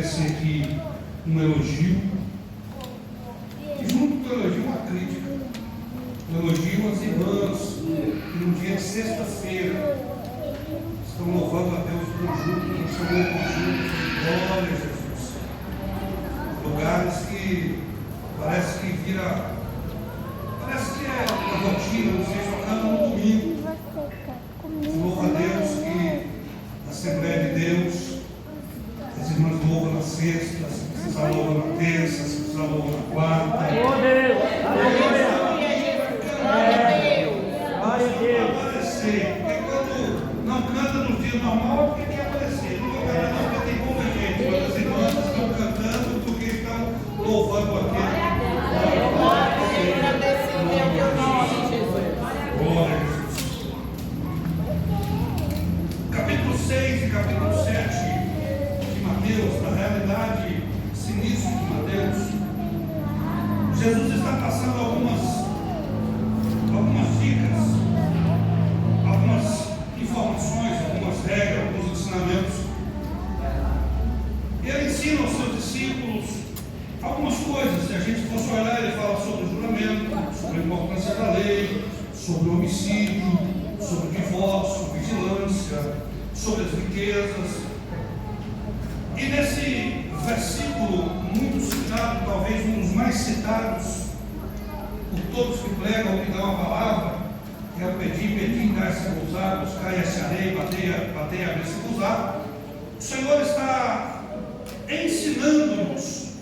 tecer aqui um elogio, e junto com o elogio uma crítica. Um elogio às irmãs, que no dia de sexta-feira estão louvando a Deus conjunto, no seu conjunto, glória a Jesus. Lugares que parece que é uma rotina, vocês tocando no domingo. Louva a Deus que a Assembleia de Deus, as irmãs louvam na sexta, se precisar louva na terça, se precisar louva na quarta. Oh Deus! Aparecer, porque quando não canta no dia normal, porque quer aparecer. Não vai cantar não, porque tem pouca gente, mas as irmãs estão cantando porque estão louvando aquele. Glória a Jesus. Capítulo 6 e capítulo 7 de Mateus, na realidade, esse início de Mateus, Jesus está passando algumas dicas, algumas informações, algumas regras, alguns ensinamentos. E ele ensina aos seus discípulos algumas coisas. Se a gente fosse olhar, ele fala sobre o juramento, sobre a importância da lei, sobre o homicídio, sobre o divórcio, vigilância, sobre as riquezas. E nesse versículo muito citado, talvez um dos mais citados por todos que pregam ou que dão a palavra, que é o pedir, dar-se usar, buscar e acharei, bater, abrir-se usar. O Senhor está ensinando-nos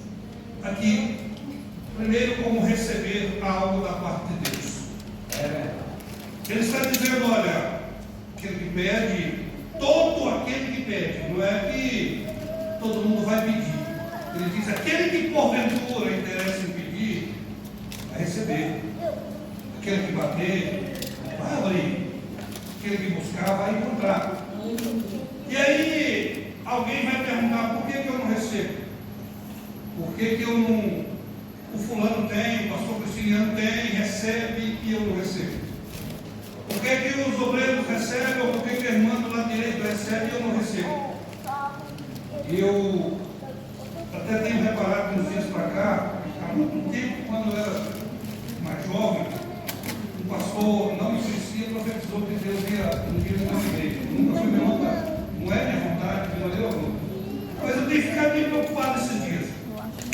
aqui, primeiro, como receber algo da parte de Deus. Ele está dizendo, olha, aquele que pede, todo aquele que pede, não é que todo mundo vai pedir. Ele diz, aquele que porventura interessa em pedir, vai receber. Aquele que bater, vai abrir. Aquele que buscar, vai encontrar. E aí, alguém vai perguntar, por que eu não recebo? Por que eu não... O fulano tem, o pastor Cristiano tem, recebe e eu não recebo? Por que os obreiros recebem, ou por que a irmã do lado direito recebe e eu não recebo? Eu até tenho reparado uns dias para cá, há muito tempo, quando eu era mais jovem, um pastor não me conhecia, profetizou que Deus ia um dia na igreja. Nunca foi minha vontade, não é minha vontade, de maneira alguma. Mas eu tenho ficado bem preocupado esses dias,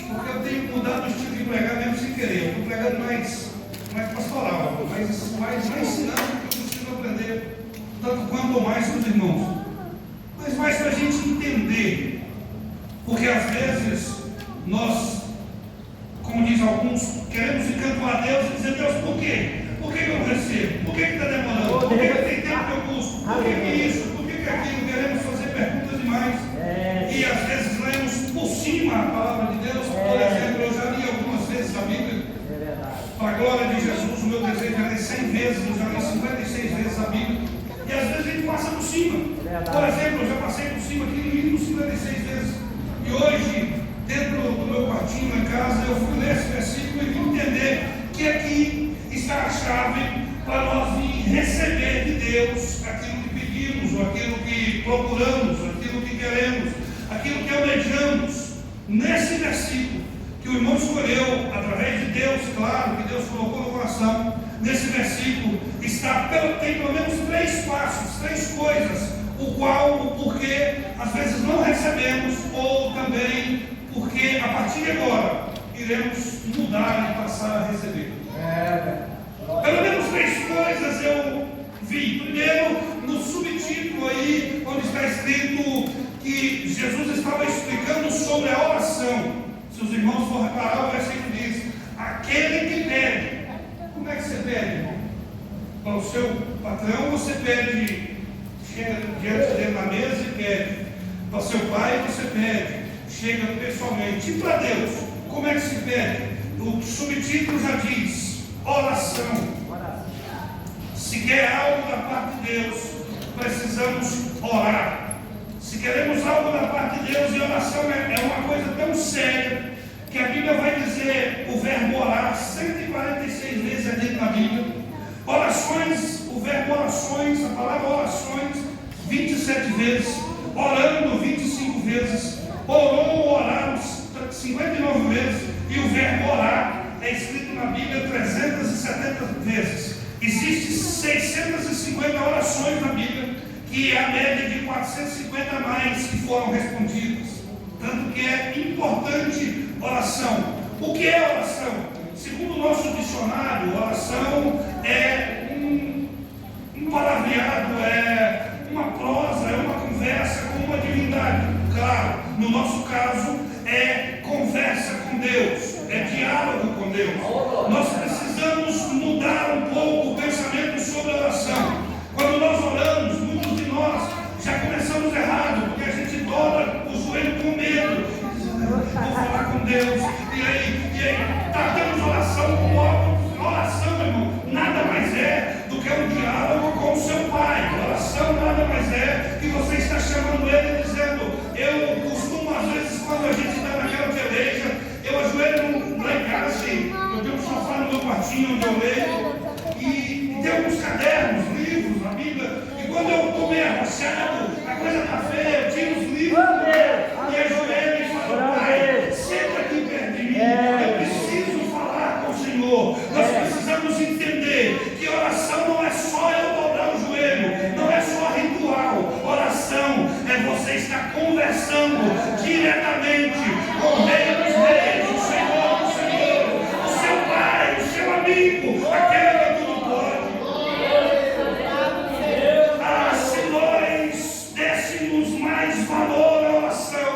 porque eu tenho mudado o estilo de pregar mesmo sem querer. Eu estou pregando mais pastoral, mais ensinando o que eu preciso aprender, tanto quanto ou mais com os irmãos. Mas mais para a gente entender, porque às vezes nós, como diz alguns, queremos encantar a Deus e dizer, Deus, por quê? Por que eu não recebo? Por que está demorando? Por que tem tempo que eu busco? Por que isso? Por que aquilo? Queremos fazer perguntas demais. E às vezes lemos por cima a palavra de Deus. Por exemplo, eu já li algumas vezes a Bíblia. Para a glória de Jesus, o meu desejo é ler 100 vezes, eu já li 56 vezes a Bíblia. E às vezes a gente passa por cima. Por exemplo, eu já passei por cima aqui no mínimo 56 vezes. E hoje, dentro do meu quartinho em casa, eu fui ler esse versículo e vim entender que aqui está a chave para nós receber de Deus aquilo que pedimos, ou aquilo que procuramos, aquilo que queremos, aquilo que almejamos. Nesse versículo que o irmão escolheu, através de Deus, claro, que Deus colocou no coração, nesse versículo tem pelo menos 3 passos, 3 coisas, o porquê às vezes não recebemos, ou também porque a partir de agora iremos mudar e passar a receber. Pelo menos 3 coisas eu vi. Primeiro, no subtítulo aí, onde está escrito que Jesus estava explicando sobre a oração. Se os irmãos for reparar, o versículo diz, aquele que pede. Como é que você pede, irmão? Para o seu patrão, você pede, chega diante dele na mesa e pede. Para o seu pai, você pede, chega pessoalmente. E para Deus, como é que se pede? O subtítulo já diz, oração. Se quer algo da parte de Deus, precisamos orar. Se queremos algo da parte de Deus, e oração é uma coisa tão séria, que a Bíblia vai dizer o verbo orar 146 vezes dentro da Bíblia. Orações, o verbo orações, a palavra orações, 27 vezes. Orando 25 vezes. Orou, 59 vezes, e o verbo orar é escrito na Bíblia 370 vezes. Existem 650 orações na Bíblia, que é a média de 450 a mais que foram respondidas. Tanto que é importante oração. O que é oração? Segundo o nosso dicionário, oração é um palavreado, é uma prosa, é uma conversa com uma divindade. Claro, no nosso caso é conversa com Deus, é diálogo com Deus. Nós precisamos mudar um pouco o pensamento sobre a oração. Quando nós oramos, muitos de nós já começamos errado, porque a gente dobra o joelho com medo. Vou falar com Deus, e aí, tratamos oração como algo. Oração, irmão, nada mais é do que um diálogo com o seu Pai. Oração nada mais é que você está chamando Ele e dizendo: eu costumo, às vezes, quando a gente está naquela peleja, eu ajoelho lá em casa, assim, eu tenho um sofá no meu quartinho onde eu leio, e tem alguns cadernos, livros, a Bíblia, e quando eu estou meio arrochado, a coisa está feia, eu tiro os livros e ajoelho e falo: Pai, senta aqui perto de mim, eu preciso falar com o Senhor. Nós precisamos entender que oração não é só eu dobrar o joelho, não é só ritual. Oração é você estar conversando diretamente com o Rei dos Reis, o Senhor do Senhor, o seu Pai, o seu amigo, aquele que tudo pode. Se nós dessemos mais valor à oração,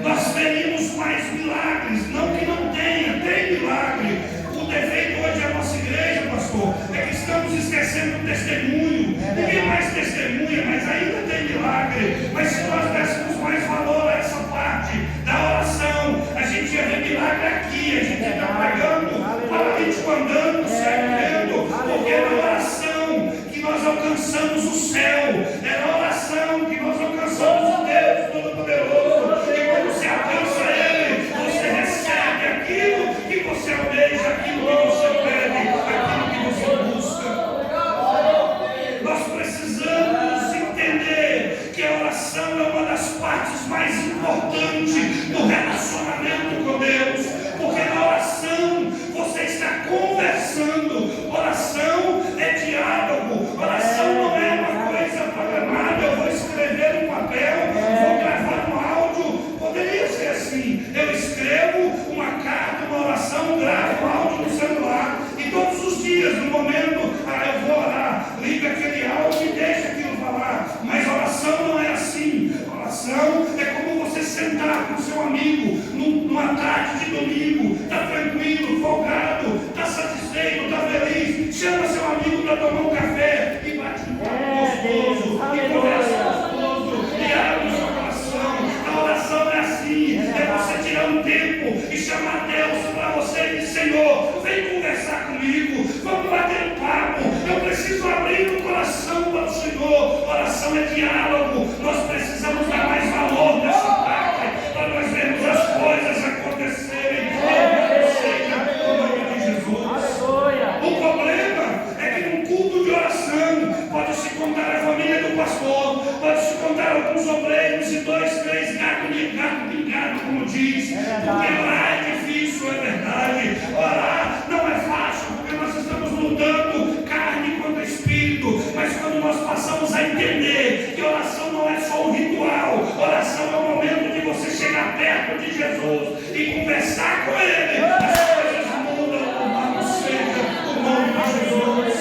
nós teríamos mais milagres. Não que não tenha, tem milagre. O defeito hoje da nossa igreja, pastor, é que estamos esquecendo o testemunho. Ninguém mais testemunha, mas ainda tem milagre. Mas se nós dessemos mais valor a essa parte da oração, a gente ia ver milagre aqui. A gente está pregando, paralítico andando, cego, porque é na oração que nós alcançamos o céu, é na oração que nós alcançamos o Deus Todo-Poderoso. E quando você alcança Ele, você recebe aquilo que você almeja, aquilo que você pede, aquilo que você busca. Nós precisamos entender que a oração é uma das partes mais importantes do relacionamento com Deus, porque na oração você está conversando. Oração é diálogo, oração não é uma coisa programada. Eu vou escrever no papel, vou gravar no áudio. Poderia ser assim: eu escrevo uma carta, uma oração, gravo áudio no celular, e todos os dias, no momento, eu vou orar, liga aquele áudio e deixa aquilo falar. Mas oração não é assim. Oração é como você sentar com seu amigo numa tarde de domingo, está tranquilo, folgado, está satisfeito, está feliz, chama seu amigo para tomar um café e bate um papo gostoso, e conversa gostoso, e abre o seu coração. A oração é assim, é você tirar um tempo e chamar Deus para você e dizer: Senhor, vem conversar comigo, vamos bater um papo, eu preciso abrir o coração para o Senhor. Oração é diálogo. Nós precisamos dar mais valor nessa parte, para nós vermos as coisas acontecerem. No nome de Jesus. O problema é que num culto de oração pode-se contar a família do pastor, pode-se contar alguns obreiros e 2, 3 gato pingado, como diz, porque orar é difícil, é verdade. Orar não é fácil, porque nós estamos lutando carne contra espírito. Mas quando nós passamos a entender que oração não é só um ritual, oração é o momento de você chegar perto de Jesus e conversar com Ele, as coisas mudam. Louvado seja o nome de Jesus.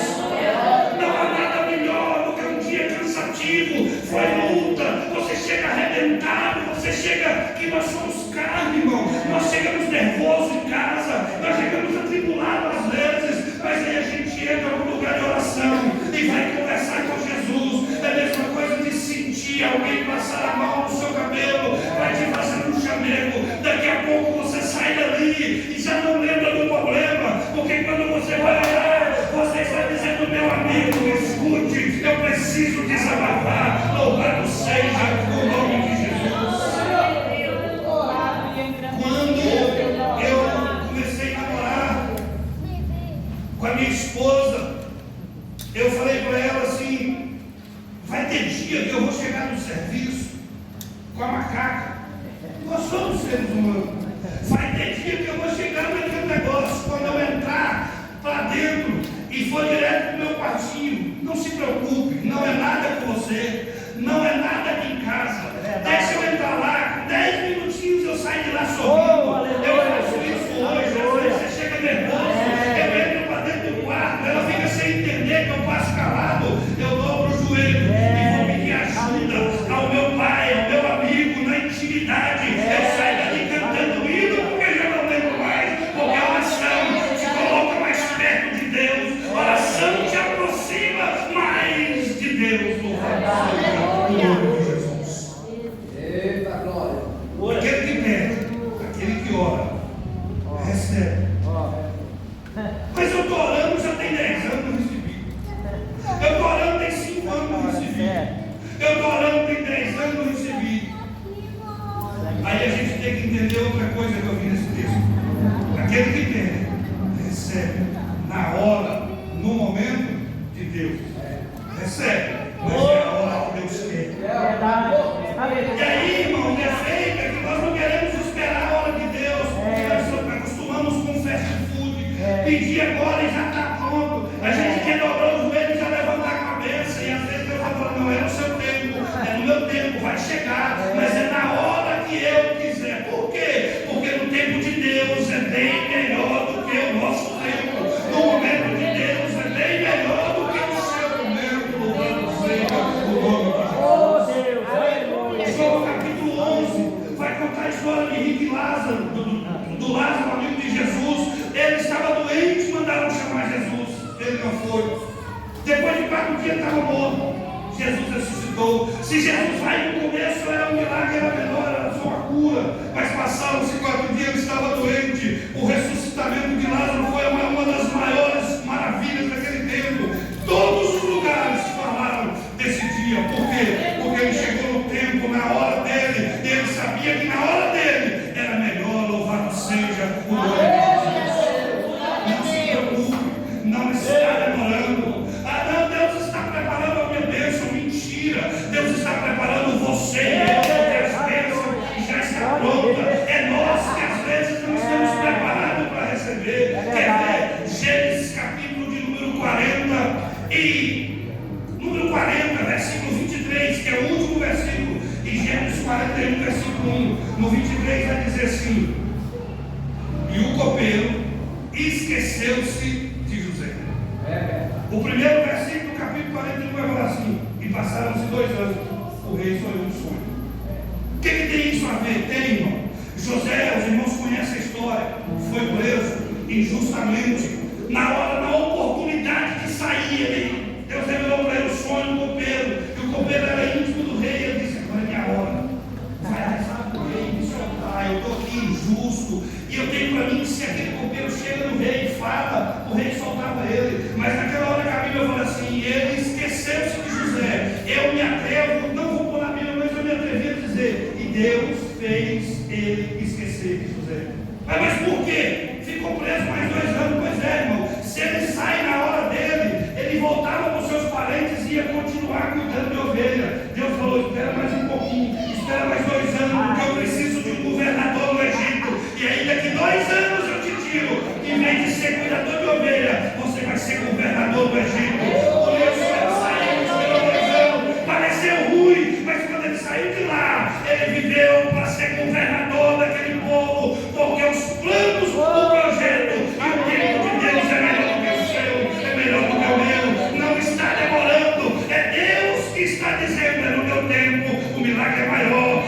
Não há nada melhor do que um dia cansativo, foi luta, você chega arrebentado, você chega que nós somos carne, irmão. Nós chegamos nervosos em casa, nós chegamos atribulados às vezes, mas aí a gente entra no lugar de oração e vai conversar com Jesus. É a mesma coisa de sentir alguém passar a mão no seu cabelo, vai te fazer um chamego. Daqui a pouco você sai dali e já não lembra do problema, porque quando você vai orar, você está dizendo: meu amigo, escute, eu preciso desabafar. Louvado seja o nome de Jesus. Quando eu comecei a namorar com a minha esposa, eu falei para ela assim: vai ter dia que eu vou chegar no serviço com a macaca. Nós somos seres humanos. Vai ter dia que eu vou chegar naquele negócio, quando eu entrar para dentro e for direto para o meu quartinho, não se preocupe, não é nada com você, não é nada aqui em casa. Deixa eu entrar lá, 10 minutinhos eu saio de lá sorrindo. Eu faço isso hoje, às vezes você chega nervoso, eu entro para dentro do quarto, ela fica sem entender que eu passo calado, eu dobro o joelho e vou pedir ajuda ao meu pai, ao meu amigo, na intimidade. Eu saio dali cantando hino, porque já não lembro mais, porque a oração te coloca mais perto de Deus, a oração te aproxima mais de Deus. Louvado seja o nome de Jesus. Eita glória. Aquele que pede, aquele que ora, recebe. Mas eu estou orando, já tem 10 anos, não recebi. Eu estou orando, tem 5 anos, não recebi. Eu estou orando, tem 10 anos, não recebi. Aí a gente tem que entender outra coisa que eu vi nesse texto. Aquele que pede, recebe na hora, no momento de Deus. Recebe, mas é a hora que Deus quer. E aí, irmão, defeito é que nós não queremos esperar a hora de Deus, porque nós acostumamos com fast food, pedir agora e já está pronto. A gente quer dobrar os joelhos e já levantar a cabeça, e às vezes Deus vai falar, não é no seu tempo, é no meu tempo, vai chegar, mas é na hora que eu quiser. Por quê? Porque no tempo de Deus é bem melhor do que o nosso tempo. No momento de Deus é bem melhor do que o seu momento. Louvado seja o nome de Jesus. João capítulo 11 vai contar a história de Rico e Lázaro, do Lázaro, amigo de Jesus. Ele estava doente, mandaram chamar Jesus. Ele não foi. Depois de 4 dias estava morto. Jesus ressuscitou. Se Jesus vai no começo, era um milagre, era menor, era só uma cura. Mas passaram-se 4 dias, ele estava doente. O ressuscitamento de Lázaro foi uma das maiores maravilhas daquele tempo. Todos os lugares falaram desse dia. Por quê? Porque ele chegou no tempo, na hora dele. E ele sabia que na hora dele era melhor. Louvado seja o nome de Jesus. Não se preocupe, não está demorando. Ah, não, Deus está preparando a minha bênção. Mentira, Deus está preparando você. A bênção já está pronta. É nós que às vezes não estamos preparados para receber. Quer ver? Gênesis capítulo de número 40, versículo 23, que é o último versículo, e Gênesis 41, versículo 1. No 23 vai dizer assim: e o copeiro esqueceu-se de José. O primeiro versículo do capítulo 41 vai falar assim: e passaram-se 2 anos, o rei sonhou um sonho. O que tem isso a ver? Tem, irmão. José, os irmãos conhecem a história, foi preso injustamente, na oportunidade de sair. Deus revelou para ele o sonho do copeiro, e o copeiro era íntimo do rei. Ele disse: agora é minha hora, vai rezar para o rei, me soltar, eu estou aqui injusto, e eu tenho para mim que se aquele copeiro chega no rei e fala, o rei soltava ele. Mas naquela hora que a Bíblia fala assim, ele esqueceu-se de José. Eu me atrevo, não vou pôr na Bíblia, mas eu me atrevi a dizer, e Deus fez ele esquecer de José. Mas por quê? Ficou preso mais 2 anos. Pois é, irmão, se ele sai na hora dele, ele voltava para os seus parentes e ia continuar cuidando de ovelha. Deus falou: espera mais um pouquinho, espera mais 2 anos, porque eu preciso de um governador no Egito. E aí daqui 2 anos eu te tiro, em vez de ser cuidador de ovelha, você vai ser governador do Egito. Por isso ele saiu, esperou 2 anos, pareceu ruim, mas quando ele saiu de lá, ele viveu para ser governador daquele povo, porque os planos, o projeto e o tempo de Deus é melhor do que o seu, é melhor do que o meu. Não está demorando, é Deus que está dizendo: é no meu tempo, o milagre é maior,